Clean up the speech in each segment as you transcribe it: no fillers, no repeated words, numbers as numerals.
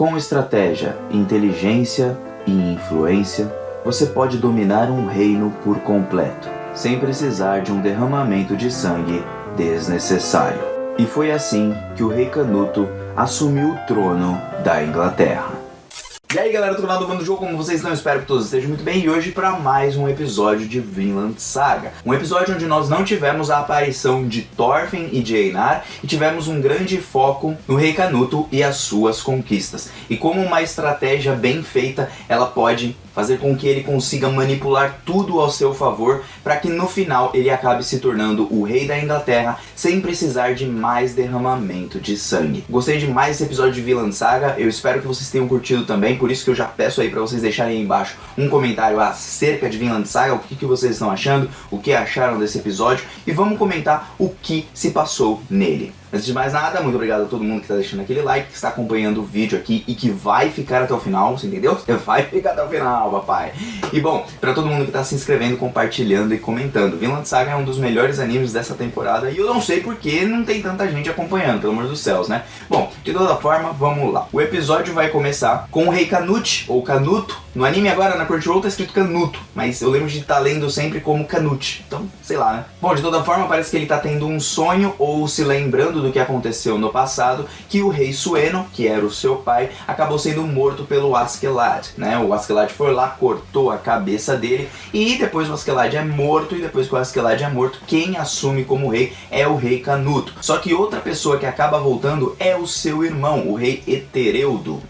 Com estratégia, inteligência e influência, você pode dominar um reino por completo, sem precisar de um derramamento de sangue desnecessário. E foi assim que o rei Canuto assumiu o trono da Inglaterra. E aí galera do canal do Mundo Jogo, como vocês estão? Espero que todos estejam muito bem. E hoje para mais um episódio de Vinland Saga. Um episódio onde nós não tivemos a aparição de Thorfinn e de Einar, e tivemos um grande foco no rei Canuto e as suas conquistas. E como uma estratégia bem feita, ela pode fazer com que ele consiga manipular tudo ao seu favor, para que no final ele acabe se tornando o rei da Inglaterra, sem precisar de mais derramamento de sangue. Gostei demais desse episódio de Vinland Saga, eu espero que vocês tenham curtido também, por isso que eu já peço aí para vocês deixarem aí embaixo um comentário acerca de Vinland Saga, o que vocês estão achando, o que acharam desse episódio, e vamos comentar o que se passou nele. Antes de mais nada, muito obrigado a todo mundo que está deixando aquele like, que está acompanhando o vídeo aqui e que vai ficar até o final, você entendeu? Você vai ficar até o final, papai! E bom, para todo mundo que está se inscrevendo, compartilhando e comentando, Vinland Saga é um dos melhores animes dessa temporada e eu não sei porque não tem tanta gente acompanhando, pelo amor dos céus, né? Bom, de toda forma, vamos lá. O episódio vai começar com o rei Canute, ou Canuto. No anime agora, na Crunchyroll, tá escrito Canuto, mas eu lembro de estar lendo sempre como Canute, então, sei lá, né? Bom, de toda forma, parece que ele tá tendo um sonho, ou se lembrando do que aconteceu no passado, que o rei Sueno, que era o seu pai, acabou sendo morto pelo Askeladd, né? O Askeladd foi lá, cortou a cabeça dele, e depois o Askeladd é morto, e depois que o Askeladd é morto, quem assume como rei é o rei Canuto. Só que outra pessoa que acaba voltando é o seu irmão, o rei Euteredo.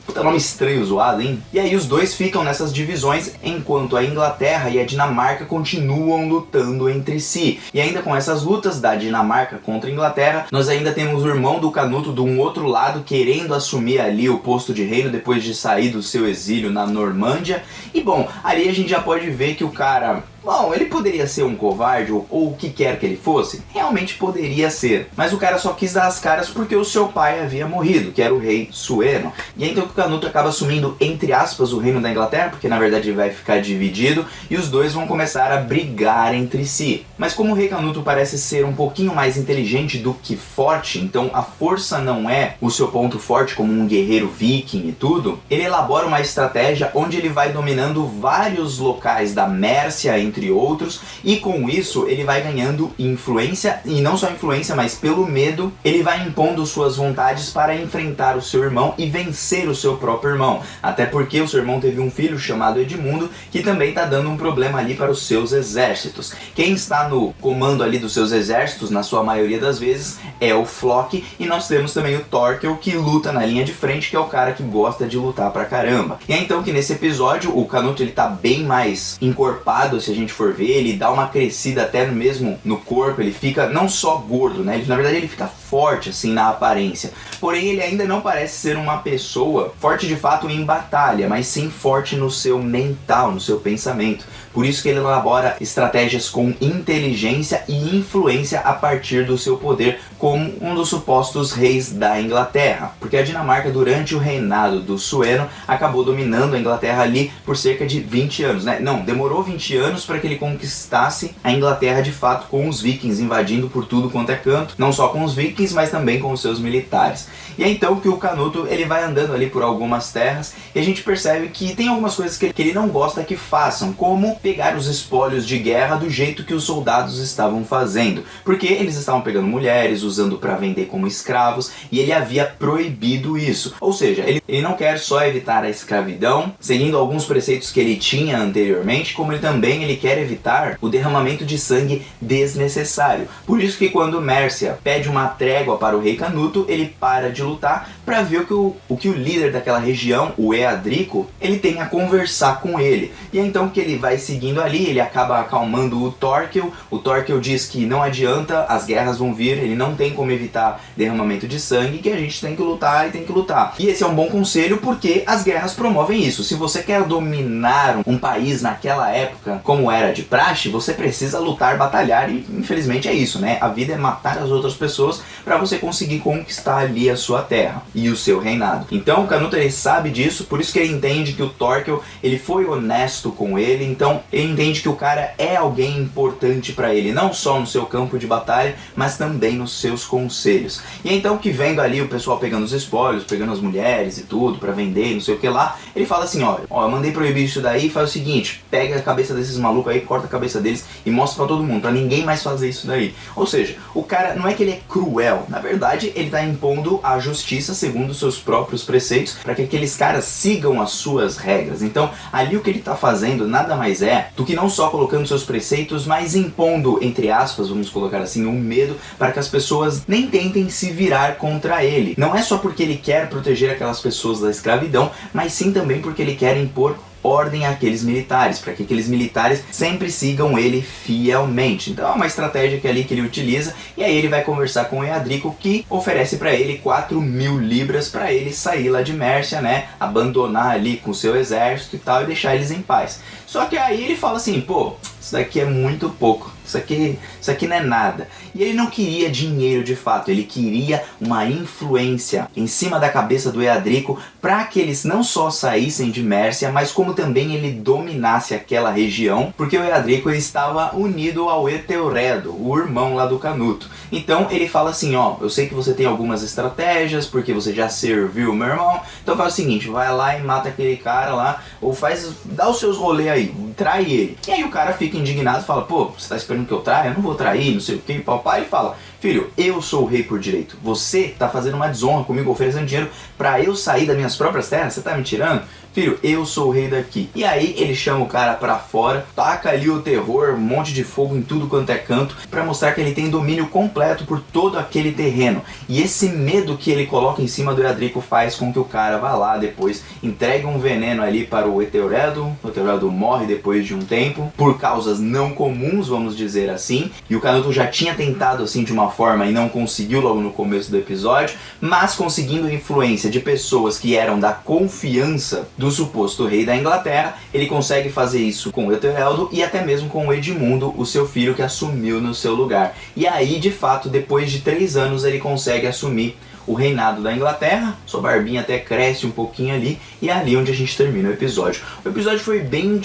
Puta nome estranho, zoado, hein? E aí os dois ficam nessas divisões, enquanto a Inglaterra e a Dinamarca continuam lutando entre si. E ainda com essas lutas da Dinamarca contra a Inglaterra, nós ainda temos o irmão do Canuto de um outro lado querendo assumir ali o posto de reino depois de sair do seu exílio na Normândia. E bom, ali a gente já pode ver que o cara... Bom, ele poderia ser um covarde ou o que quer que ele fosse, realmente poderia ser, mas o cara só quis dar as caras porque o seu pai havia morrido, que era o rei Sueno. E então o Canuto acaba assumindo, entre aspas, o reino da Inglaterra, porque na verdade ele vai ficar dividido, e os dois vão começar a brigar entre si. Mas como o rei Canuto parece ser um pouquinho mais inteligente do que forte, então a força não é o seu ponto forte como um guerreiro viking e tudo, ele elabora uma estratégia onde ele vai dominando vários locais da Mércia, entre outros, e com isso ele vai ganhando influência, e não só influência, mas pelo medo, ele vai impondo suas vontades para enfrentar o seu irmão e vencer o seu próprio irmão, até porque o seu irmão teve um filho chamado Edmundo, que também está dando um problema ali para os seus exércitos. Quem está no comando ali dos seus exércitos, na sua maioria das vezes, é o Floki, e nós temos também o Thorkel, que luta na linha de frente, que é o cara que gosta de lutar pra caramba. E é então que nesse episódio, o Canuto ele tá bem mais encorpado, se a gente for ver, ele dá uma crescida até mesmo no corpo, ele fica não só gordo, né? Na verdade ele fica forte assim na aparência, porém ele ainda não parece ser uma pessoa forte de fato em batalha, mas sim forte no seu mental, no seu pensamento. Por isso que ele elabora estratégias com inteligência e influência a partir do seu poder como um dos supostos reis da Inglaterra. Porque a Dinamarca, durante o reinado do Sueno, acabou dominando a Inglaterra ali por cerca de 20 anos, né? Não, demorou 20 anos para que ele conquistasse a Inglaterra de fato com os vikings, invadindo por tudo quanto é canto, não só com os vikings, mas também com os seus militares. E é então que o Canuto ele vai andando ali por algumas terras, e a gente percebe que tem algumas coisas que ele não gosta que façam, como pegar os espólios de guerra do jeito que os soldados estavam fazendo, porque eles estavam pegando mulheres, usando para vender como escravos, e ele havia proibido isso. Ou seja, ele não quer só evitar a escravidão, seguindo alguns preceitos que ele tinha anteriormente, como ele quer evitar o derramamento de sangue desnecessário. Por isso que quando Mércia pede uma trégua para o rei Canuto, ele para de lutar para ver o que o líder daquela região, o Eadrico, ele tem a conversar com ele. E é então que ele vai seguindo ali, ele acaba acalmando o Thorkel. O Thorkel diz que não adianta, as guerras vão vir, ele não tem como evitar derramamento de sangue, que a gente tem que lutar e tem que lutar. E esse é um bom conselho porque as guerras promovem isso. Se você quer dominar um país naquela época, como era de praxe, você precisa lutar, batalhar, e infelizmente é isso, né? A vida é matar as outras pessoas para você conseguir conquistar ali a sua terra e o seu reinado. Então o Canuto ele sabe disso, por isso que ele entende que o Thorkel ele foi honesto com ele, então ele entende que o cara é alguém importante para ele, não só no seu campo de batalha, mas também nos seus conselhos. E então que vendo ali o pessoal pegando os espólios, pegando as mulheres e tudo para vender, não sei o que lá, ele fala assim, ó, eu mandei proibir isso daí, faz o seguinte, pega a cabeça desses malucos aí, corta a cabeça deles e mostra pra todo mundo, pra ninguém mais fazer isso daí. Ou seja, o cara não é que ele é cruel, na verdade ele tá impondo a justiça segundo os seus próprios preceitos para que aqueles caras sigam as suas regras. Então ali o que ele tá fazendo nada mais é do que não só colocando seus preceitos, mas impondo, entre aspas, vamos colocar assim, um medo para que as pessoas nem tentem se virar contra ele. Não é só porque ele quer proteger aquelas pessoas da escravidão, mas sim também porque ele quer impor ordem àqueles militares, para que aqueles militares sempre sigam ele fielmente. Então é uma estratégia que é ali que ele utiliza, e aí ele vai conversar com o Eadrico, que oferece para ele 4.000 libras para ele sair lá de Mércia, né, abandonar ali com o seu exército e tal, e deixar eles em paz. Só que aí ele fala assim, pô, isso daqui é muito pouco, isso aqui não é nada. E ele não queria dinheiro de fato, ele queria uma influência em cima da cabeça do Eadrico para que eles não só saíssem de Mércia, mas como também ele dominasse aquela região, porque o Eadrico ele estava unido ao Etelredo, o irmão lá do Canuto. Então ele fala assim, ó, eu sei que você tem algumas estratégias, porque você já serviu meu irmão, então faz o seguinte, vai lá e mata aquele cara lá, ou dá os seus rolês aí, trai ele. E aí o cara fica indignado e fala, pô, você tá esperando que eu traia? Eu não vou trair, não sei o que, papai. Ele fala, filho, eu sou o rei por direito, você tá fazendo uma desonra comigo, oferecendo dinheiro pra eu sair das minhas próprias terras, você tá me tirando? Filho, eu sou o rei daqui. E aí ele chama o cara pra fora, taca ali o terror, um monte de fogo em tudo quanto é canto, pra mostrar que ele tem domínio completo por todo aquele terreno. E esse medo que ele coloca em cima do Eadrico faz com que o cara vá lá depois, entregue um veneno ali para o Etelredo morre depois de um tempo, por causas não comuns, vamos dizer assim, e o Canuto já tinha tentado assim de uma forma e não conseguiu logo no começo do episódio, mas conseguindo influência de pessoas que eram da confiança do suposto rei da Inglaterra, ele consegue fazer isso com o Etelredo e até mesmo com o Edmundo, o seu filho que assumiu no seu lugar. E aí, de fato, depois de 3 anos, ele consegue assumir o reinado da Inglaterra, sua barbinha até cresce um pouquinho ali, e é ali onde a gente termina o episódio. O episódio foi bem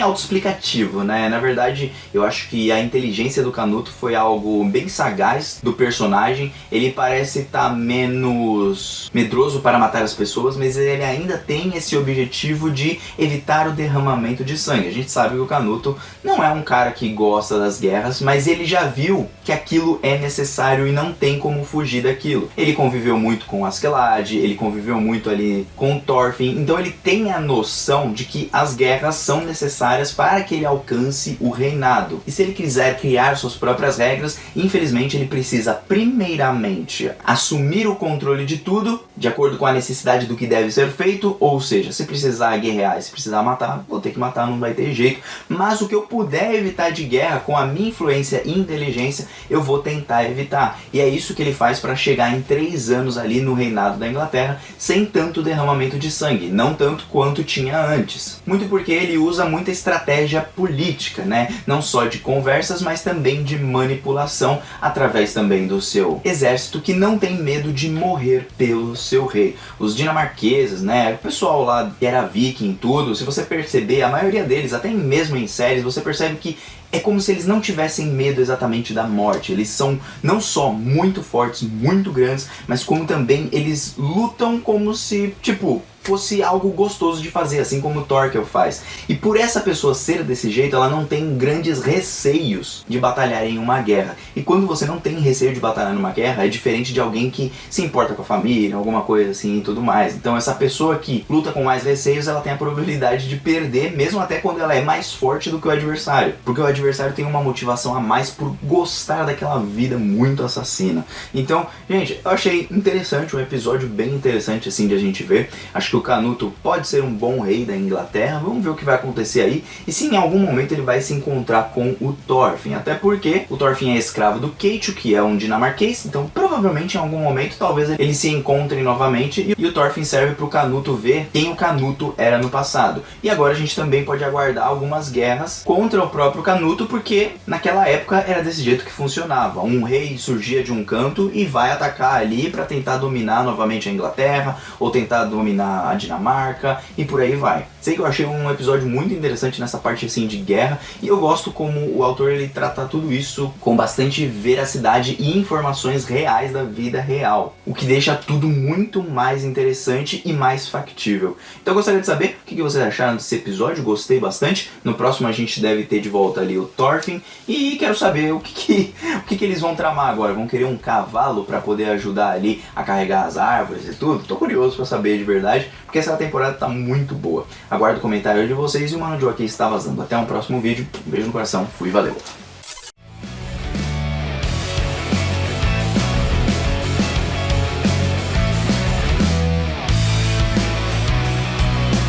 autoexplicativo, né? Na verdade, eu acho que a inteligência do Canuto foi algo bem sagaz do personagem. Ele parece estar menos medroso para matar as pessoas, mas ele ainda tem esse objetivo de evitar o derramamento de sangue. A gente sabe que o Canuto não é um cara que gosta das guerras, mas ele já viu que aquilo é necessário e não tem como fugir daquilo. Ele conviveu muito com Askeladd, ele conviveu muito ali com Thorfinn, então ele tem a noção de que as guerras são necessárias para que ele alcance o reinado. E se ele quiser criar suas próprias regras, infelizmente ele precisa primeiramente assumir o controle de tudo, de acordo com a necessidade do que deve ser feito, ou seja, se precisar guerrear e se precisar matar, vou ter que matar, não vai ter jeito, mas o que eu puder evitar de guerra com a minha influência e inteligência, eu vou tentar evitar. E é isso que ele faz para chegar em 3 anos ali no reinado da Inglaterra sem tanto derramamento de sangue, não tanto quanto tinha antes. Muito porque ele usa muita estratégia política, né? Não só de conversas, mas também de manipulação através também do seu exército, que não tem medo de morrer pelo seu rei. Os dinamarqueses, né? O pessoal lá que era viking e tudo, se você perceber, a maioria deles, até mesmo em séries, você percebe que é como se eles não tivessem medo exatamente da morte. Eles são não só muito fortes, muito grandes, mas como também eles lutam como se, tipo, fosse algo gostoso de fazer, assim como o Thorkel faz. E por essa pessoa ser desse jeito, ela não tem grandes receios de batalhar em uma guerra. E quando você não tem receio de batalhar numa guerra, é diferente de alguém que se importa com a família, alguma coisa assim e tudo mais. Então essa pessoa que luta com mais receios, ela tem a probabilidade de perder, mesmo até quando ela é mais forte do que o adversário. Porque o adversário tem uma motivação a mais por gostar daquela vida muito assassina. Então, gente, eu achei interessante, um episódio bem interessante assim de a gente ver. Acho que que o Canuto pode ser um bom rei da Inglaterra. Vamos ver o que vai acontecer aí e se em algum momento ele vai se encontrar com o Thorfinn, até porque o Thorfinn é escravo do Ketil, que é um dinamarquês, então provavelmente em algum momento talvez eles se encontrem novamente e o Thorfinn serve para o Canuto ver quem o Canuto era no passado. E agora a gente também pode aguardar algumas guerras contra o próprio Canuto, porque naquela época era desse jeito que funcionava. Um rei surgia de um canto e vai atacar ali para tentar dominar novamente a Inglaterra ou tentar dominar a Dinamarca e por aí vai. Sei que eu achei um episódio muito interessante nessa parte assim de guerra e eu gosto como o autor ele trata tudo isso com bastante veracidade e informações reais da vida real, o que deixa tudo muito mais interessante e mais factível. Então eu gostaria de saber o que vocês acharam desse episódio, gostei bastante. No próximo a gente deve ter de volta ali o Thorfinn e quero saber o que eles vão tramar agora. Vão querer um cavalo para poder ajudar ali a carregar as árvores e tudo? Tô curioso para saber de verdade, porque essa temporada tá muito boa. Aguardo o comentário de vocês e o Mano Joe aqui está vazando. Até um próximo vídeo, um beijo no coração, fui, valeu!